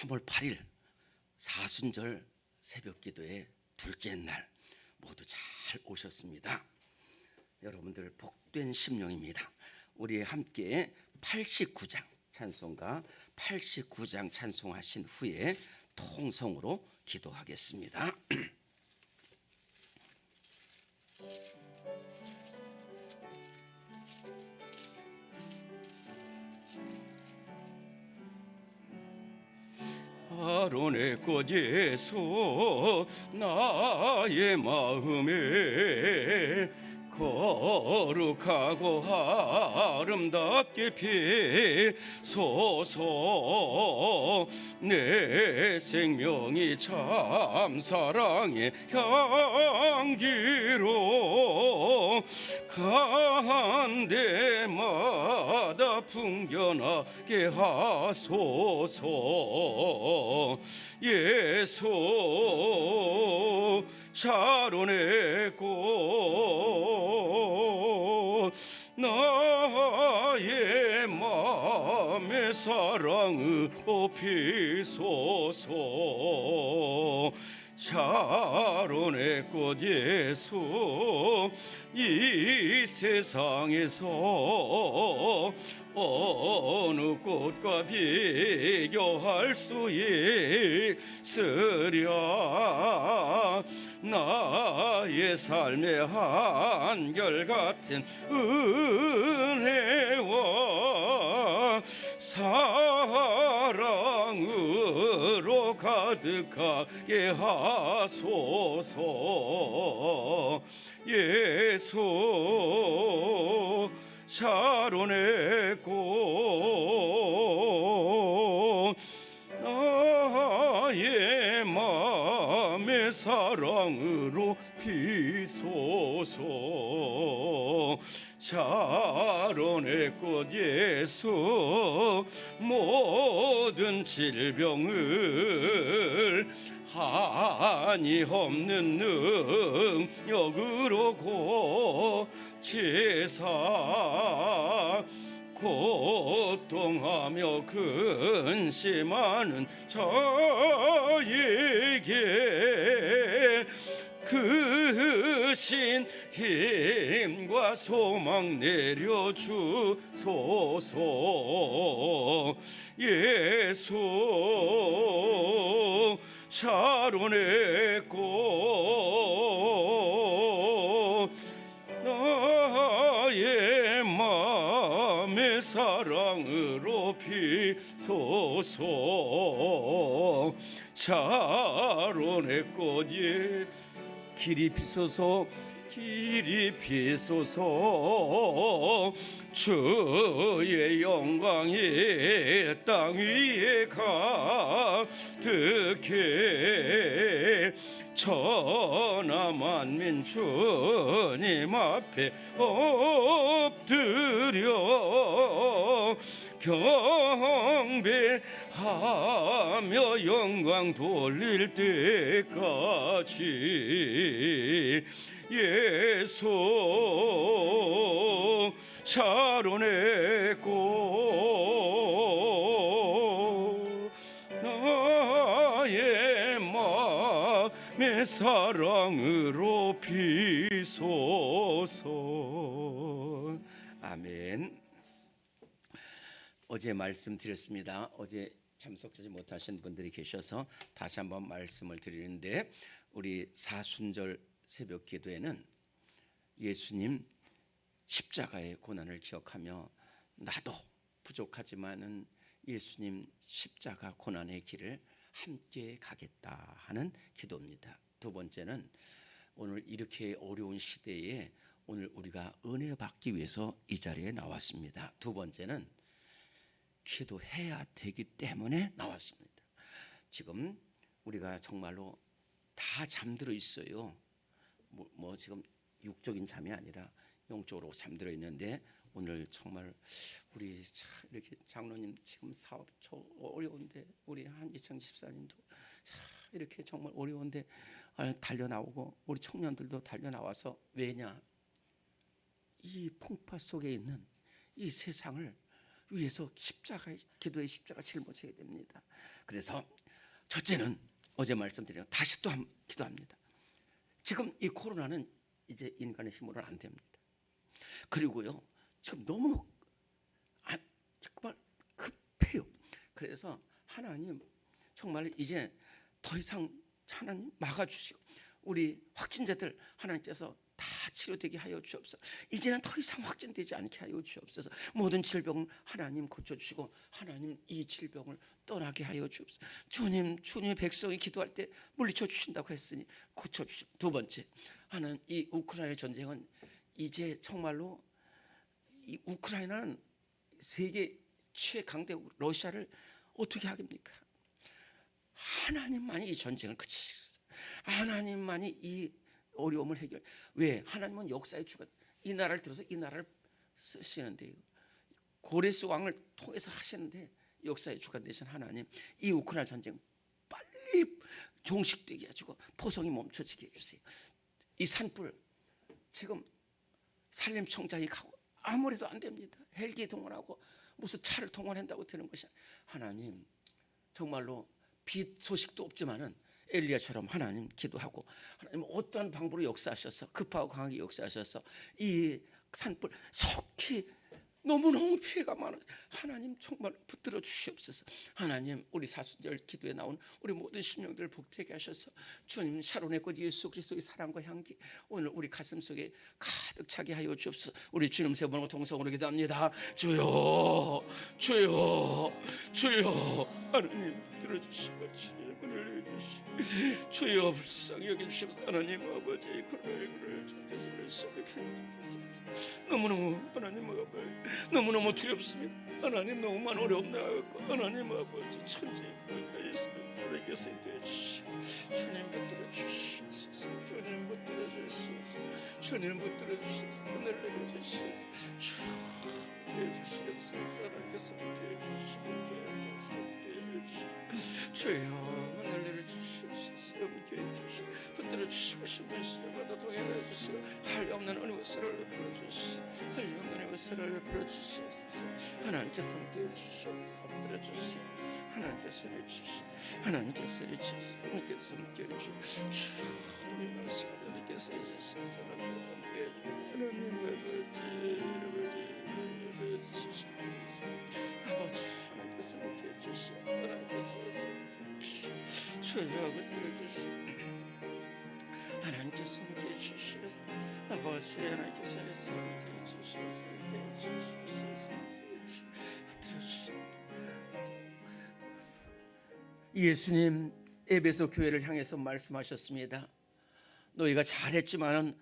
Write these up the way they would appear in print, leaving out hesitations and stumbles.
3월 8일 사순절 새벽기도의 둘째 날 모두 잘 오셨습니다. 여러분들 복된 심령입니다. 우리 함께 89장 찬송가 89장 찬송하신 후에 통성으로 기도하겠습니다. 아론의 꽃 예수 나의 마음에 거룩하고 아름답게 피소서. 내 생명이 참 사랑의 향기로 간 데마다 풍겨나게 하소서. 예수 샤론의 꽃 나의 맘의 사랑으로 피소서. 샤론의 꽃 예수 이 세상에서 어느 꽃과 비교할 수 있으랴. 나의 삶의 한결같은 은혜와 사랑으로 가득하게 하소서. 예수 샤론의 꽃 나의 맘의 사랑으로 피소서. 샤론의 꽃 예수 모든 질병을 한이 없는 능력으로 고치사 고통하며 근심하는 자에게 그 신 힘과 소망 내려주소서. 예수 샤론의 꽃 나의 맘의 사랑으로 피소서. 샤론의 꽃이 길이 피소서. 길이 피소서. 주의 영광이 땅 위에 가득해 천하 만민 주님 앞에 엎드려 경배하며 영광 돌릴 때까지. 예수 샤론의 꽃 나의 맘의 사랑으로 피소서. 아멘. 어제 말씀드렸습니다. 어제 참석하지 못하신 분들이 계셔서 다시 한번 말씀을 드리는데, 우리 사순절 새벽 기도에는 예수님 십자가의 고난을 기억하며 나도 부족하지만은 예수님 십자가 고난의 길을 함께 가겠다 하는 기도입니다. 두 번째는 오늘 이렇게 어려운 시대에 오늘 우리가 은혜 받기 위해서 이 자리에 나왔습니다. 두 번째는 기도해야 되기 때문에 나왔습니다. 지금 우리가 정말로 다 잠들어 있어요. 뭐 지금 육적인 잠이 아니라 영적으로 잠들어 있는데, 오늘 정말 우리 이렇게 장로님 지금 사업 어려운데, 우리 한기창 집사님도 이렇게 정말 어려운데 달려 나오고, 우리 청년들도 달려 나와서, 왜냐, 이 풍파 속에 있는 이 세상을 위해서 기도의 십자가 짊어져야 됩니다. 그래서 첫째는 어제 말씀드린 다시 또 기도합니다. 지금 이 코로나는 이제 인간의 힘으로는 안 됩니다. 그리고요, 지금 너무 정말 급해요. 그래서 하나님 정말 이제 더 이상 하나님 막아주시고 우리 확진자들 하나님께서 다 치료되게 하여 주옵소서. 이제는 더 이상 확진되지 않게 하여 주옵소서. 모든 질병을 하나님 고쳐주시고 하나님 이 질병을 떠나게 하여 주옵소서. 주님의 백성이 기도할 때 물리쳐 주신다고 했으니 고쳐주시고, 두 번째, 하나님 이 우크라이나 전쟁은 이제 정말로 이 우크라이나는 세계 최강대국 러시아를 어떻게 하겠습니까? 하나님만이 이 전쟁을 그치시고 하나님만이 이 어려움을 해결. 왜? 하나님은 역사의 주관. 이 나라를 들어서 이 나라를 쓰시는데요. 고레스 왕을 통해서 하시는데 역사의 주관 되신 하나님, 이 우크라이나 전쟁 빨리 종식되게 해주고 포성이 멈춰지게 해주세요. 이 산불 지금 산림청장이 가고 아무래도 안 됩니다. 헬기 동원하고 무슨 차를 동원한다고 되는 것이 하나님 정말로 빛 소식도 없지만은 엘리야처럼 하나님 기도하고 하나님 어떠한 방법으로 역사하셔서 급하고 강하게 역사하셔서 이 산불 속히 너무너무 피해가 많아 하나님 정말 붙들어 주시옵소서. 하나님 우리 사순절 기도에 나온 우리 모든 심령들을 복되게 하셔서 주님 샤론의 꽃 예수 그리스도의 사랑과 향기 오늘 우리 가슴 속에 가득 차게 하여 주옵소서. 우리 주님 세 번 동성으로 기도합니다. 주여 주여 주여 하나님 붙들어 주시고 주님을 해주시고 주여 불쌍히 여겨주시옵소서. 하나님 아버지 코로나19를 전개선을 시작해 너무너무 하나님 아버지 너무너무 두렵습니다. 하나님 너무만 어렵나고 하나님 아버지 천지에 살아계서 되주시고 주님 붙들어 주시옵소서. 주님 붙들어 주시옵소서. 주님 붙들어 주시옵소서. 은혜를 내려주시옵소서. 주여 주시옵소서. 하나님께서 되주시고 주여 은혜를 내려주시옵소서. 함께해 주시고 붙들어 주시고 신분 시절마다 동행해 주시고 한량없는 은혜와 사랑을 베풀어 주시고 한량없는 은혜와 사랑을 베풀어 주시옵소서. 하나님께서 함께해 주시옵소서. 붙들어 주시고 하나님께서 해주시고 하나님께서 해주시고 하나님께서 함께해 주시고 주여 동행할 시간 하나님께서 해주시옵소서. 함께해 주시고 하나님 아버지 하나님께서 함께해 주시고 하나님께서 주여 붙들어 주시고 하나님께서 함께해 주시옵소서. 아버지 하나님께서 함께해 주시옵소서. 함께해 주시옵소서. 붙들어 주시옵소서. 예수님 에베소 교회를 향해서 말씀하셨습니다. 너희가 잘했지만은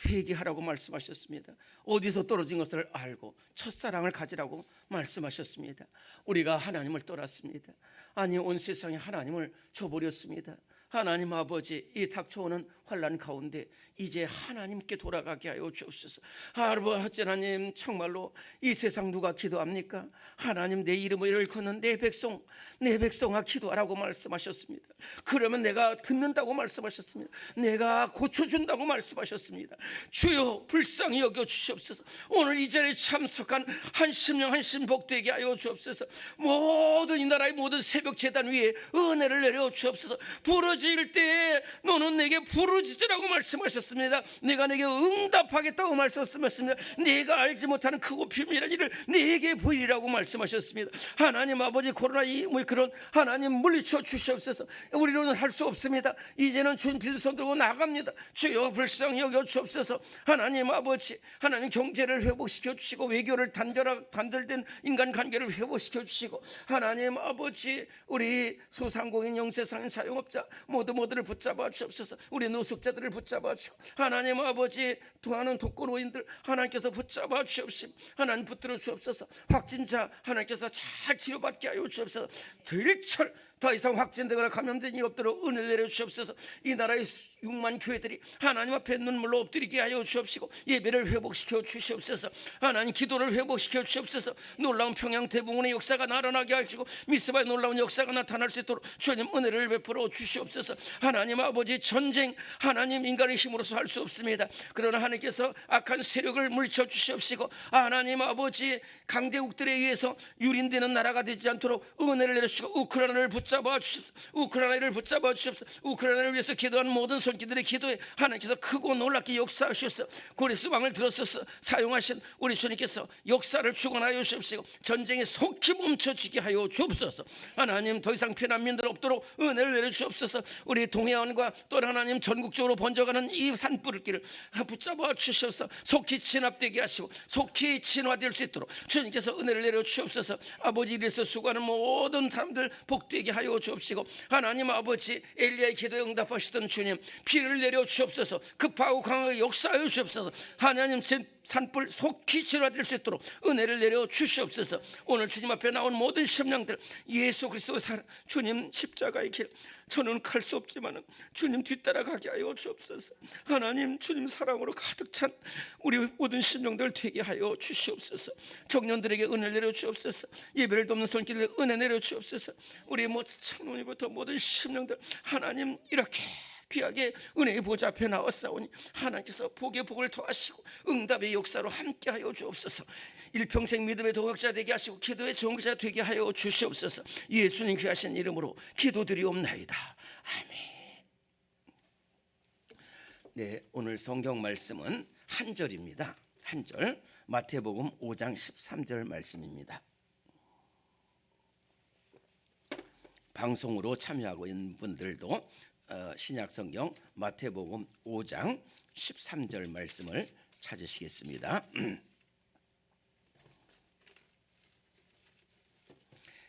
회개하라고 말씀하셨습니다. 어디서 떨어진 것을 알고 첫사랑을 가지라고 말씀하셨습니다. 우리가 하나님을 떠났습니다. 아니 온 세상에 하나님을 줘버렸습니다. 하나님 아버지 이 닥쳐오는 환난 가운데 이제 하나님께 돌아가게 하여 주옵소서. 아버지 하나님 정말로 이 세상 누가 기도합니까? 하나님 내 이름을 일컫는 내 백성아 기도하라고 말씀하셨습니다. 그러면 내가 듣는다고 말씀하셨습니다. 내가 고쳐준다고 말씀하셨습니다. 주여 불쌍히 여겨 주시옵소서. 오늘 이 자리에 참석한 한 심령 한 심 복되게 하여 주옵소서. 모든 이 나라의 모든 새벽 제단 위에 은혜를 내려 주옵소서. 부르짖을 때 너는 내게 부르짖으라고 말씀하셨습니다. 내가 내게 응답하겠다고 말씀하셨습니다. 내가 알지 못하는 크고 비밀한 일을 내게 보이리라고 말씀하셨습니다. 하나님 아버지 코로나 그런 하나님 물리쳐 주시옵소서. 우리로는 할 수 없습니다. 이제는 주님 빛을 손들고 나갑니다. 주여 불쌍히 여겨 주옵소서. 하나님 아버지 하나님 경제를 회복시켜 주시고 외교를 단절된 인간관계를 회복시켜 주시고 하나님 아버지 우리 소상공인 영세상인 자영업자 모두를 붙잡아 주옵소서. 우리 노숙자들을 붙잡아 주시고 하나님 아버지 도하는 독거노인들 하나님께서 붙잡아 주옵시고 하나님 붙들어 주옵소서. 확진자 하나님께서 잘 치료받게 하여 주옵소서. 더 이상 확진되거나 감염된 일이 없도록 은혜를 내려 주옵소서. 이 나라의 6만 교회들이 하나님 앞에 눈물로 엎드리게 하여 주옵시고 예배를 회복시켜 주시옵소서. 하나님 기도를 회복시켜 주시옵소서. 놀라운 평양 대부분의 역사가 나타나게 하시고 미스바의 놀라운 역사가 나타날 수 있도록 주님 은혜를 베풀어 주시옵소서. 하나님 아버지, 전쟁 하나님 인간의 힘으로서 할 수 없습니다. 그러나 하나님께서 악한 세력을 물리쳐 주시옵시고 하나님 아버지, 강대국들에 의해서 유린되는 나라가 되지 않도록 은혜를 내려주시고 우크라이나를 붙잡아 주시옵소서. 우크라이나를 붙잡아 주시옵소서. 우크라이나를 위해서 기도하는 모든 손길들의 기도에 하나님께서 크고 놀랍게 역사하시옵소서. 고레스 왕을 들어서서 사용하신 우리 주님께서 역사를 주관하여 주시옵시고 전쟁이 속히 멈춰지게 하여 주옵소서. 하나님 더 이상 피난민들 없도록 은혜를 내려주옵소서. 우리 동해안과 또 하나님 전국적으로 번져가는 이 산불길을 붙잡아 주시옵소서. 속히 진압되게 하시고 속히 진화될 수 있도록 주님께서 은혜를 내려 주옵소서. 아버지, 이래서 수고하는 모든 사람들 복되게 하여 주옵시고 하나님 아버지, 엘리야의 기도에 응답하시던 주님 비를 내려 주옵소서. 급하고 강하게 역사하여 주옵소서. 하나님 산불 속히 진화될 수 있도록 은혜를 내려 주시옵소서. 오늘 주님 앞에 나온 모든 심령들 예수 그리스도의 주님 십자가의 길, 저는 갈 수 없지만 주님 뒤따라가게 하여 주옵소서. 하나님 주님 사랑으로 가득 찬 우리 모든 심령들 되게 하여 주시옵소서. 청년들에게 은혜를 내려 주옵소서. 예배를 돕는 손길에 은혜 내려 주옵소서. 우리 청년부터 모든 심령들 하나님 이렇게 귀하게 은혜의 보좌 앞에 나왔사오니 하나님께서 복의 복을 더하시고 응답의 역사로 함께하여 주옵소서. 일평생 믿음의 동역자 되게 하시고 기도의 종자 되게 하여 주시옵소서. 예수님 귀하신 이름으로 기도드리옵나이다. 아멘. 네, 오늘 성경 말씀은 한 절입니다. 한 절, 마태복음 5장 13절 말씀입니다. 방송으로 참여하고 있는 분들도 신약성경 마태복음 5장 13절 말씀을 찾으시겠습니다.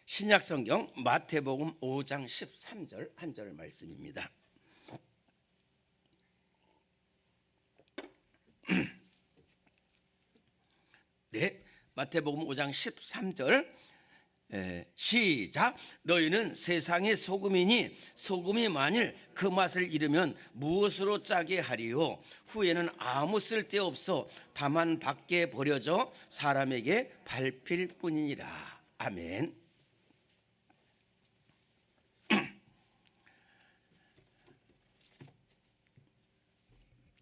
신약성경 마태복음 5장 13절 한 절 말씀입니다. 네, 마태복음 5장 13절 시작. 너희는 세상의 소금이니 소금이 만일 그 맛을 잃으면 무엇으로 짜게 하리요? 후에는 아무 쓸데없어 다만 밖에 버려져 사람에게 밟힐 뿐이니라. 아멘.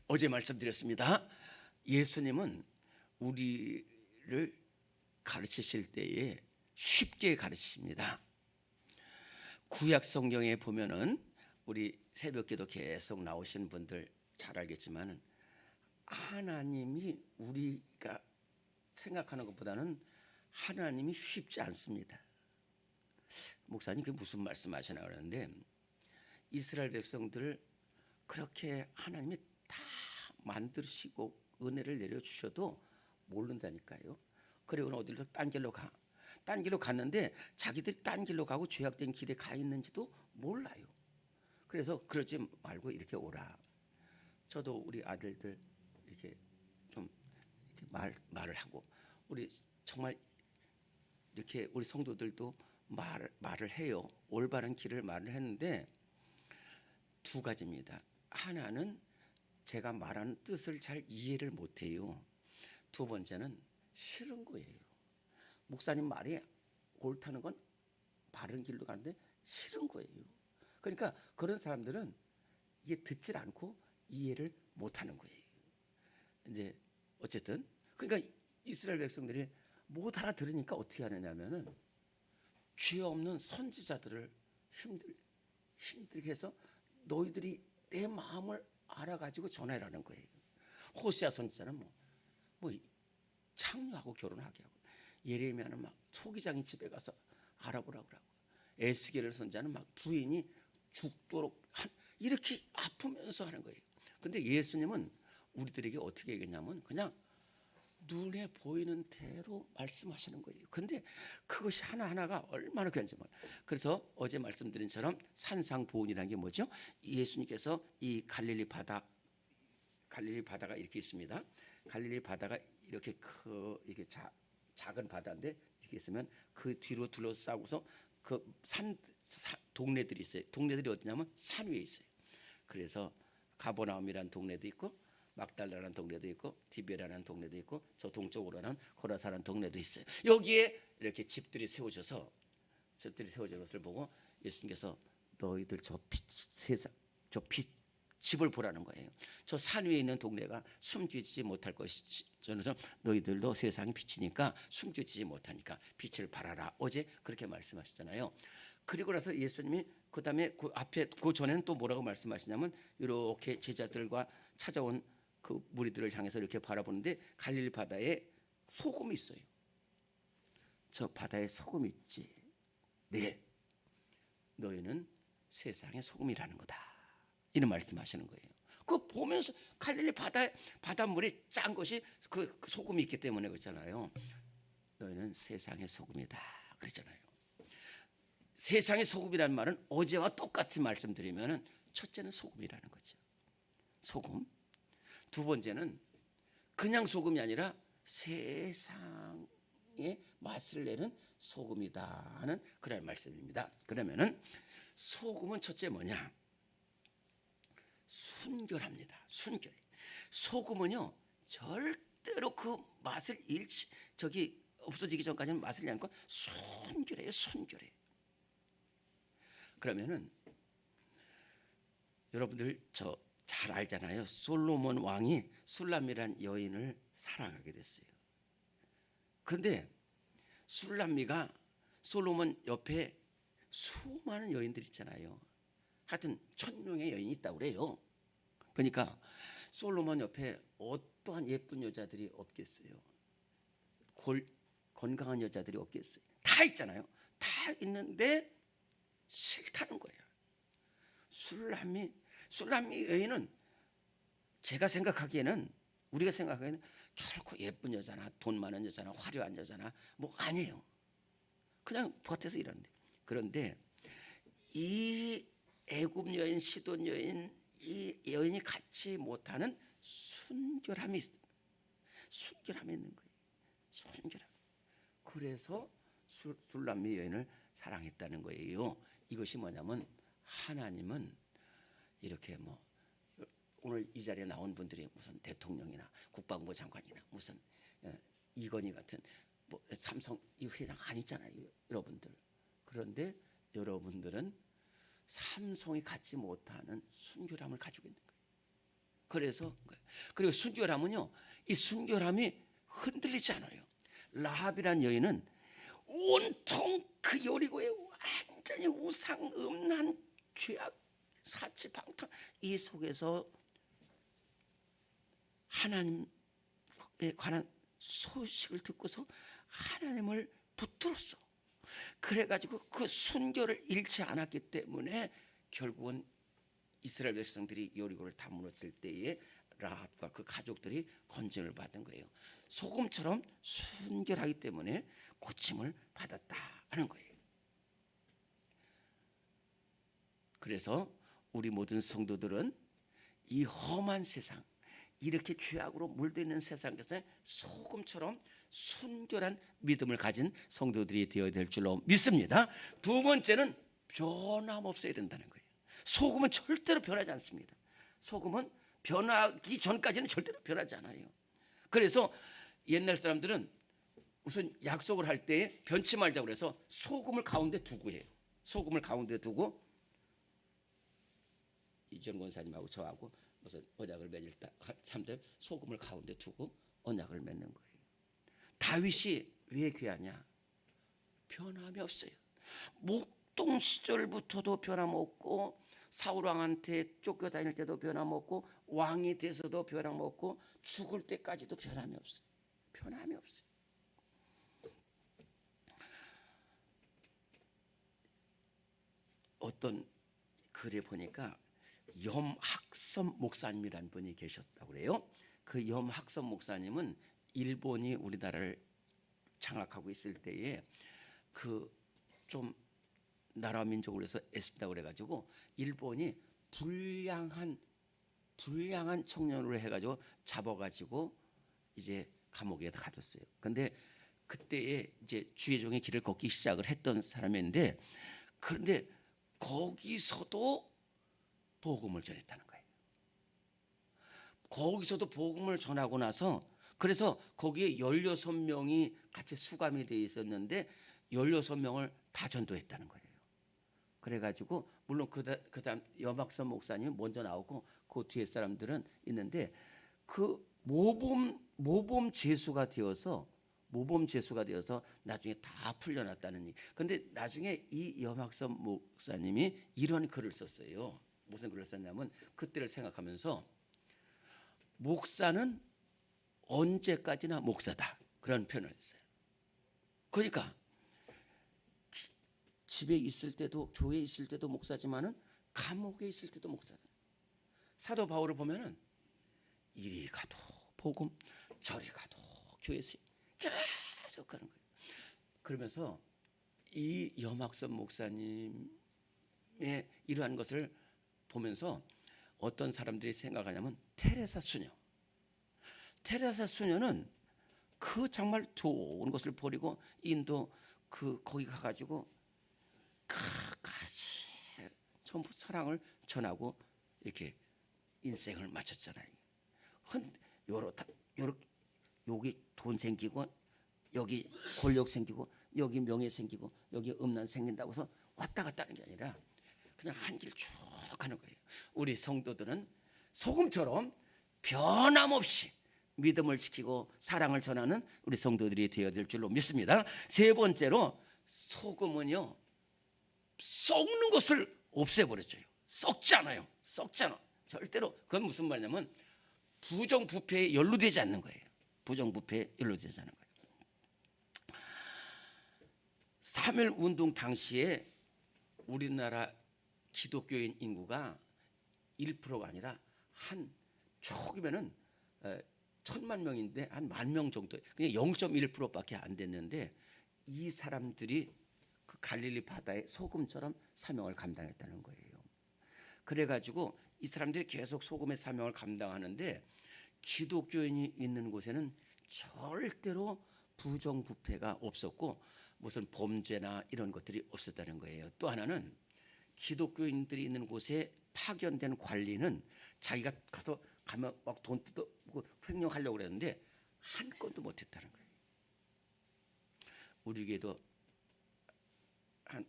어제 말씀드렸습니다. 예수님은 우리를 가르치실 때에 쉽게 가르치십니다. 구약 성경에 보면은 우리 새벽기도 계속 나오신 분들 잘 알겠지만은 하나님이 우리가 생각하는 것보다는 하나님이 쉽지 않습니다. 목사님 그게 무슨 말씀하시나 그러는데 이스라엘 백성들을 그렇게 하나님이 다 만드시고 은혜를 내려주셔도 모른다니까요. 그리고 어디로 딴 길로 가. 딴 길로 갔는데 자기들이 딴 길로 가고 죄악된 길에 가 있는지도 몰라요. 그래서 그러지 말고 이렇게 오라. 저도 우리 아들들 이렇게 좀 이렇게 말을 하고 우리 정말 이렇게 우리 성도들도 말을 해요. 올바른 길을 말을 했는데 두 가지입니다. 하나는 제가 말하는 뜻을 잘 이해를 못해요. 두 번째는 싫은 거예요. 목사님 말이 옳다는 건 바른 길로 가는데 싫은 거예요. 그러니까 그런 사람들은 이게 듣질 않고 이해를 못하는 거예요. 이제 어쨌든 그러니까 이스라엘 백성들이 못 알아들으니까 어떻게 하느냐면은 죄 없는 선지자들을 힘들게 해서 너희들이 내 마음을 알아가지고 전해라는 거예요. 호세아 선지자는 뭐 창녀하고 결혼하게 하고 예레미야는 막 소기장이 집에 가서 알아보라고 하고 에스겔을 선지자는 막 부인이 죽도록 이렇게 아프면서 하는 거예요. 근데 예수님은 우리들에게 어떻게 얘기했냐면 그냥 눈에 보이는 대로 말씀하시는 거예요. 근데 그것이 하나하나가 얼마나 괜찮아요. 그래서 어제 말씀드린 처럼 산상보훈이라는 게 뭐죠? 예수님께서 이 갈릴리 바다가 이렇게 있습니다. 갈릴리 바다가 이렇게 작은 바다인데 이렇게 있으면 그 뒤로 둘러싸고서 그 동네들이 있어요. 동네들이 어디냐면 산 위에 있어요. 그래서 가버나움이라는 동네도 있고 막달라라는 동네도 있고 디베라는 동네도 있고 저 동쪽으로는 고라사라는 동네도 있어요. 여기에 이렇게 집들이 세워져서 것을 보고 예수님께서 너희들 세상 집을 보라는 거예요. 저 산 위에 있는 동네가 숨기지 못할 것이지. 저는 너희들도 세상이 빛이니까 숨기지 못하니까 빛을 발하라. 어제 그렇게 말씀하셨잖아요. 그리고 나서 예수님이 그다음에 그 앞에 그 전에는 또 뭐라고 말씀하시냐면 이렇게 제자들과 찾아온 그 무리들을 향해서 이렇게 바라보는데 갈릴리 바다에 소금이 있어요. 저 바다에 소금이 있지. 네, 너희는 세상의 소금이라는 거다. 이런 말씀하시는 거예요. 그 보면서 갈릴리 바닷물이 짠 것이 그 소금이 있기 때문에 그렇잖아요. 너희는 세상의 소금이다. 그랬잖아요. 세상의 소금이라는 말은 어제와 똑같이 말씀드리면은 첫째는 소금이라는 거죠. 소금. 두 번째는 그냥 소금이 아니라 세상의 맛을 내는 소금이다 하는 그런 말씀입니다. 그러면은 소금은 첫째 뭐냐? 순결합니다. 순결. 소금은요 절대로 그 맛을 없어지기 전까지는 맛을 내는 건 순결해요. 순결해. 그러면은 여러분들 저 잘 알잖아요. 솔로몬 왕이 술람미란 여인을 사랑하게 됐어요. 그런데 술람미가 솔로몬 옆에 수많은 여인들 있잖아요. 하여튼 1000명의 여인이 있다고 그래요. 그러니까 솔로몬 옆에 어떠한 예쁜 여자들이 없겠어요. 건강한 여자들이 없겠어요. 다 있잖아요. 다 있는데 싫다는 거예요. 술람미 여인은 우리가 생각하기에는 결코 예쁜 여자나 돈 많은 여자나 화려한 여자나 뭐 아니에요. 그냥 겉에서 이러는데. 그런데 이 애굽 여인, 시돈 여인, 이 여인이 갖지 못하는 순결함이 있는 거예요. 순결함. 그래서 술람미 여인을 사랑했다는 거예요. 이것이 뭐냐면 하나님은 이렇게 오늘 이 자리에 나온 분들이 무슨 대통령이나 국방부 장관이나 무슨 이건희 같은 삼성 이 회장 아니잖아요, 여러분들. 그런데 여러분들은 삼성이 갖지 못하는 순결함을 가지고 있는 거예요. 그리고 순결함은요, 이 순결함이 흔들리지 않아요. 라합이란 여인은 온통 그 여리고에 완전히 우상 음란 죄악 사치방탕 이 속에서 하나님에 관한 소식을 듣고서 하나님을 붙들었어. 그래가지고 그 순결을 잃지 않았기 때문에 결국은 이스라엘 백성들이 여리고를 다 무너뜨릴 때에 라합과 그 가족들이 건진을 받은 거예요. 소금처럼 순결하기 때문에 고침을 받았다 하는 거예요. 그래서 우리 모든 성도들은 이 험한 세상, 이렇게 죄악으로 물들어 있는 세상에서 소금처럼 순결한 믿음을 가진 성도들이 되어야 될 줄로 믿습니다. 두 번째는 변함없어야 된다는 거예요. 소금은 절대로 변하지 않습니다. 소금은 변하기 전까지는 절대로 변하지 않아요. 그래서 옛날 사람들은 무슨 약속을 할 때 변치 말자고 그래서 소금을 가운데 두고 해요. 소금을 가운데 두고 이전 권사님하고 저하고 무슨 언약을 맺을 때 사람들 소금을 가운데 두고 언약을 맺는 거예요. 다윗이 왜 귀하냐? 변함이 없어요. 목동 시절부터도 변함없고 사울 왕한테 쫓겨다닐 때도 변함없고 왕이 돼서도 변함없고 죽을 때까지도 변함이 없어요. 변함이 없어요. 어떤 글에 보니까 염학섭 목사님이라는 분이 계셨다고 그래요. 그 염학섭 목사님은 일본이 우리나라를 장악하고 있을 때에 그 좀 나라 민족을 위해서 애쓴다고 그래가지고 일본이 불량한 청년으로 해가지고 잡아가지고 이제 감옥에 가뒀어요. 근데 그때에 이제 주의종의 길을 걷기 시작을 했던 사람인데 그런데 거기서도 복음을 전했다는 거예요. 거기서도 복음을 전하고 나서 그래서 거기에 16명이 같이 수감이 돼 있었는데 16명을 다 전도했다는 거예요. 그래가지고 물론 그다음 여막선 목사님 먼저 나오고 그 뒤에 사람들은 있는데 그 모범 제수가 되어서 나중에 다 풀려났다는 얘기. 근데 나중에 이 여막선 목사님이 이런 글을 썼어요. 무슨 글을 썼냐면 그때를 생각하면서 목사는 언제까지나 목사다 그런 표현을 했어요. 그러니까 집에 있을 때도 교회에 있을 때도 목사지만은 감옥에 있을 때도 목사다. 사도 바울을 보면은 이리 가도 복음, 저리 가도 교회에서 계속 가는 거예요. 그러면서 이 여막선 목사님의 이러한 것을 보면서 어떤 사람들이 생각하냐면 테레사 수녀는 그 정말 좋은 것을 버리고 인도 거기 가가지고 끝까지 전부 사랑을 전하고 이렇게 인생을 마쳤잖아요. 여기 돈 생기고 여기 권력 생기고 여기 명예 생기고 여기 음란 생긴다고 해서 왔다 갔다 하는 게 아니라 그냥 한 길 쭉 가는 거예요. 우리 성도들은 소금처럼 변함없이 믿음을 지키고 사랑을 전하는 우리 성도들이 되어야 될 줄로 믿습니다. 세 번째로 소금은요 썩는 것을 없애버렸죠. 썩지 않아요. 절대로. 그건 무슨 말이냐면 부정부패에 연루되지 않는 거예요. 부정부패에 연루되지 않는 거예요. 3.1 운동 당시에 우리나라 기독교인 인구가 1%가 아니라 한 초기면은 1,000만 명인데 한 10,000명 정도, 그냥 0.1%밖에 안 됐는데 이 사람들이 그 갈릴리 바다의 소금처럼 사명을 감당했다는 거예요. 그래가지고 이 사람들이 계속 소금의 사명을 감당하는데 기독교인이 있는 곳에는 절대로 부정부패가 없었고 무슨 범죄나 이런 것들이 없었다는 거예요. 또 하나는 기독교인들이 있는 곳에 파견된 관리는 자기가 가면 막 돈 뜯어고 횡령하려고 그랬는데 한 건도 못했다는 거예요. 우리 교회도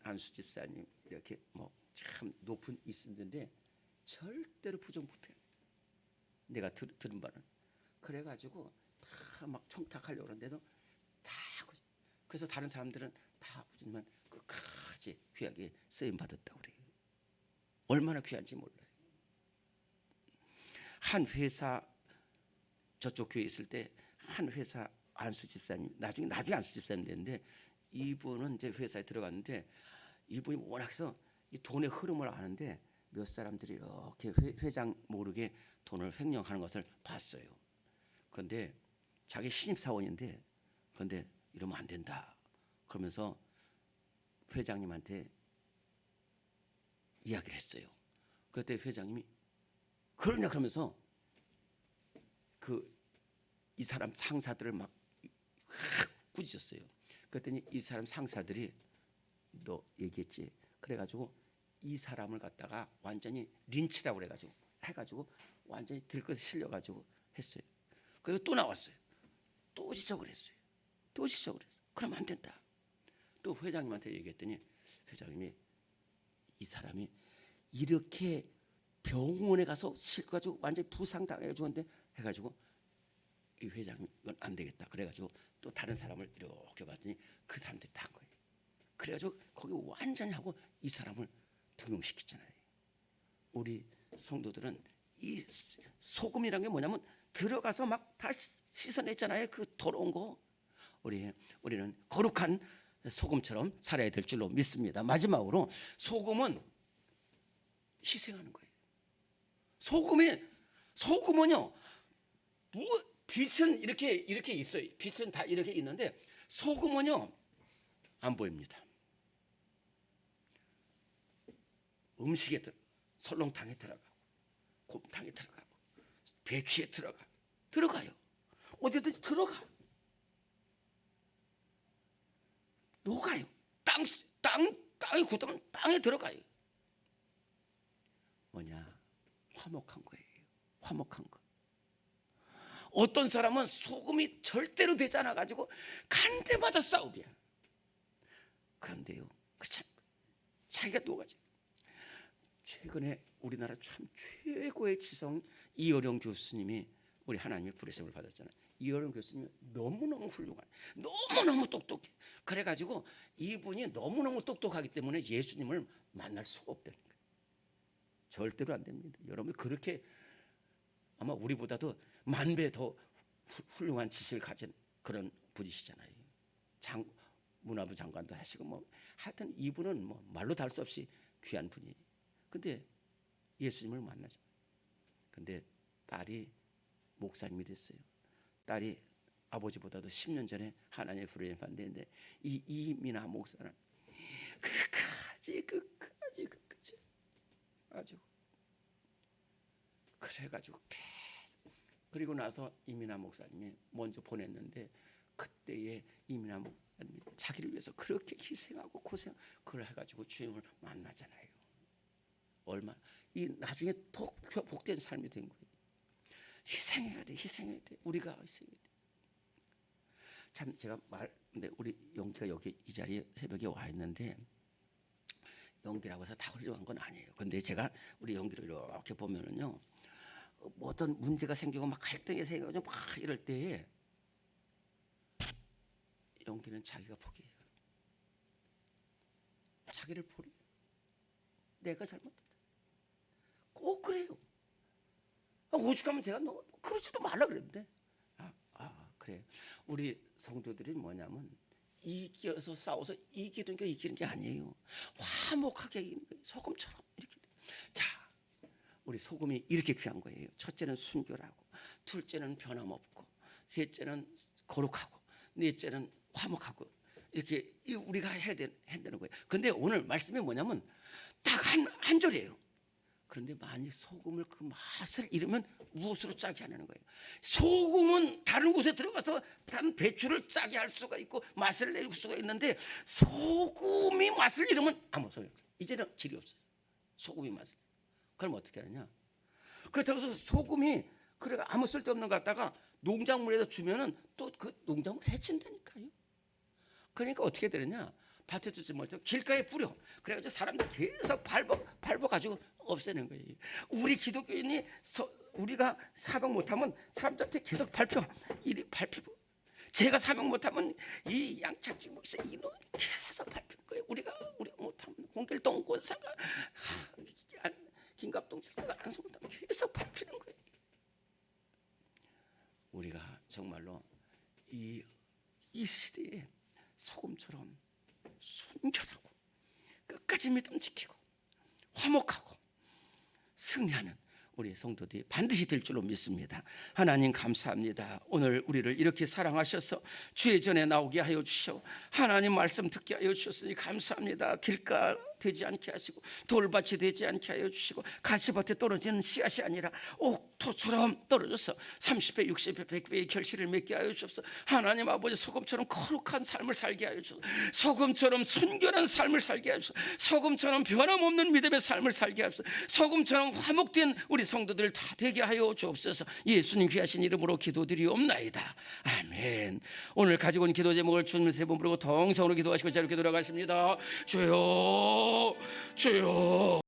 안수 집사님 이렇게 뭐 참 높은 있었는데 절대로 부정부패. 내가 들은 바는 그래가지고 다 막 청탁하려고 그러는데도 다 하고, 그래서 다른 사람들은 다 아프지만 끝까지 귀하게 쓰임 받았다고 그래요. 얼마나 귀한지 몰라요. 한 회사 저쪽 교회에 있을 때 한 회사 안수 집사님 나중에 안수 집사님 됐는데 이분은 이제 회사에 들어갔는데 이분이 워낙서 이 돈의 흐름을 아는데 몇 사람들이 이렇게 회장 모르게 돈을 횡령하는 것을 봤어요. 그런데 자기 신입사원인데 그런데 이러면 안 된다. 그러면서 회장님한테 이야기를 했어요. 그때 회장님이 그러냐 그러면서 이 사람 상사들을 막 꾸짖었어요. 그랬더니 이 사람 상사들이 너 얘기했지. 그래가지고 이 사람을 갖다가 완전히 린치라고 해가지고 완전히 들것에 실려가지고 했어요. 그리고 또 나왔어요. 또 지적을 했어요. 그러면 안 된다. 또 회장님한테 얘기했더니 회장님이 이 사람이 이렇게 병원에 가서 실가지고 완전히 부상당해 주는데 해가지고 이 회장님 이건 안 되겠다. 그래가지고 또 다른 사람을 이렇게 봤더니 그 사람들이 다 한 거예요. 그래가지고 거기 완전히 하고 이 사람을 등용시켰잖아요. 우리 성도들은 이 소금이란 게 뭐냐면 들어가서 막 다 씻어냈잖아요. 그 더러운 거. 우리는 거룩한 소금처럼 살아야 될 줄로 믿습니다. 마지막으로 소금은 희생하는 거예요. 소금은요. 빛은 이렇게 있어요. 빛은 다 이렇게 있는데 소금은요 안 보입니다. 음식에 설렁탕에 들어가고 곰탕에 들어가고 배추에 들어가요. 어디든지 녹아요. 땅이 굳으면 땅에 들어가요. 화목한 거예요. 화목한 거. 어떤 사람은 소금이 절대로 되지 않아 가지고 간 데마다 싸우랴. 그런데요, 자기가 녹아져. 최근에 우리나라 참 최고의 지성 이어령 교수님이 우리 하나님의 부르심을 받았잖아요. 이어령 교수님이 너무너무 훌륭한, 너무너무 똑똑해. 그래가지고 이분이 너무너무 똑똑하기 때문에 예수님을 만날 수가 없다는 거예요. 절대로 안 됩니다. 여러분, 그렇게 아마 우리보다도 만 배 더 훌륭한 지식을 가진 그런 분이시잖아요. 문화부 장관도 하시고 뭐 하여튼 이분은 뭐 말로 다 할 수 없이 귀한 분이에요. 근데 예수님을 만나죠. 근데 딸이 목사님이 됐어요. 딸이 아버지보다도 10년 전에 하나님의 부르심을 받는데 이 이민아 목사는 끝까지 아주 그래가지고 계속. 그리고 나서 이민아 목사님이 먼저 보냈는데 그때의 이민아 목사님이 자기를 위해서 그렇게 희생하고 고생 그걸 해가지고 주님을 만나잖아요. 얼마나 이 나중에 더 복된 삶이 된 거예요. 희생해야 돼. 우리가 희생해야 돼. 참 제가 근데 우리 영기가 여기 이 자리에 새벽에 와 있는데 영기라고 해서 다 훌륭한 건 아니에요. 근데 제가 우리 영기를 이렇게 보면은요, 뭐 어떤 문제가 생기고 막 갈등이 생기고 막 이럴 때에 영기는 자기가 포기해요. 자기를 포기해요. 내가 잘못했다. 꼭 그래요. 오죽하면 제가 너 그러지도 말라 그랬는데 그래. 우리 성도들이 뭐냐면 이겨서 싸워서 이기는 게 아니에요. 화목하게 이기는 거예요. 소금처럼 이렇게. 자, 우리 소금이 이렇게 귀한 거예요. 첫째는 순결하고, 둘째는 변함없고, 셋째는 거룩하고, 넷째는 화목하고. 이렇게 우리가 해야 되는 거예요. 근데 오늘 말씀이 뭐냐면 딱 한 절이에요. 그런데 만약 소금을 그 맛을 잃으면 무엇으로 짜게 하는 거예요? 소금은 다른 곳에 들어가서 다른 배추를 짜게 할 수가 있고 맛을 낼 수가 있는데 소금이 맛을 잃으면 아무 소용이 없어요. 이제는 길이 없어요. 소금이 맛을. 그럼 어떻게 하느냐? 그렇다고 해서 소금이 그래가 아무 쓸데없는 거 갖다가 농작물에다 주면은 또 그 농작물 해친다니까요. 그러니까 어떻게 되느냐? 밭에 두지 못하고 길가에 뿌려. 그래가지고 사람들 계속 밟아가지고 없애는 거예요. 우리 기독교인이 우리가 사명 못하면 사람들한테 계속 밟히고, 제가 사명 못하면 이 양착지 목사 이놈 계속 밟히는 거예요. 우리가 못하면 홍길동 권사가 김갑동 집사가 안수 못하면 계속 밟히는 거예요. 우리가 정말로 이 시대에 소금처럼 순결하고 끝까지 믿음 지키고 화목하고 승리하는 우리 성도들이 반드시 될 줄로 믿습니다. 하나님 감사합니다. 오늘 우리를 이렇게 사랑하셔서 주의 전에 나오게 하여 주시오. 하나님 말씀 듣게 하여 주셨으니 감사합니다. 길가 되지 않게 하시고 돌밭이 되지 않게 하여 주시고 가시밭에 떨어지는 씨앗이 아니라 옥토처럼 떨어져서 30배, 60배, 100배의 결실을 맺게 하여 주옵소서. 하나님 아버지, 소금처럼 거룩한 삶을 살게 하여 주옵소서. 소금처럼 순결한 삶을 살게 하여 주옵소서. 소금처럼 변함없는 믿음의 삶을 살게 하옵소서. 소금처럼 화목된 우리 성도들 다 되게 하여 주옵소서. 예수님 귀하신 이름으로 기도드리옵나이다. 아멘. 오늘 가지고 온 기도 제목을 주님 세 번 부르고 동성으로 기도하시고 자유롭게 돌아가십니다. 주여, 주여.